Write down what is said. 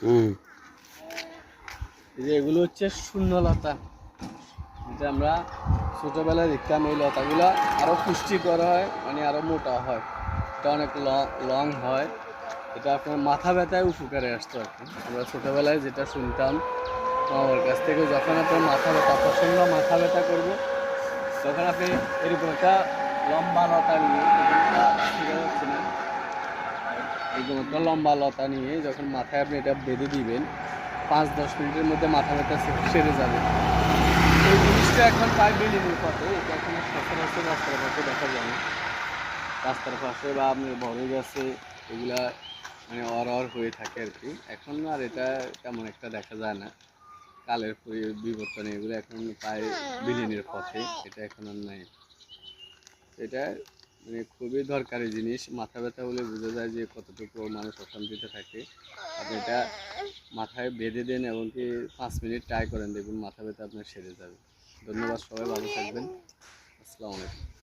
হুম। এই যে এগুলো হচ্ছে শূন্যলতা, যেটা আমরা ছোটোবেলায় দেখতাম। এই লতাগুলো আরও পুষ্টিকর হয়, মানে আরও মোটা হয়, এটা অনেক লং হয়। এটা আপনার মাথা ব্যথায় উপকারে আসতো আর কি। আমরা ছোটোবেলায় যেটা শুনতাম আমার কাছ থেকে, যখন আপনার মাথা ব্যথা, প্রচণ্ড মাথা ব্যথা করবে, তখন আপনি এরকম একটা লম্বা লতা নিয়ে, এরকম একটা লম্বা লতা নিয়ে যখন মাথায় আপনি এটা বেঁধে দিবেন, 5-10 মিনিটের মধ্যে মাথা ব্যথা সেরে যাবে। এই জিনিসটা এখন প্রায় বিলীনের পথে। এটা এখন সচরাচর রাস্তার পাশে দেখা যায় না, রাস্তার পাশে বা আপনার বড় গাছে এগুলা মানে অর হয়ে থাকে আর কি। এখন আর এটা তেমন একটা দেখা যায় না, কালের বিবর্তনে এগুলো এখন প্রায় বিলীনের পথে, এটা এখন আর নাই। এটা মানে খুবই দরকারি জিনিস। মাথা ব্যথা হলে বোঝা যায় যে কতটুকু মানুষ অশান্তিতে থাকে। আপনি এটা মাথায় বেঁধে দেন এবং কি 5 মিনিট ট্রাই করেন, দেখুন মাথা ব্যথা আপনার সেরে যাবে। ধন্যবাদ, সবাই ভালো থাকবেন। আসসালামু আলাইকুম।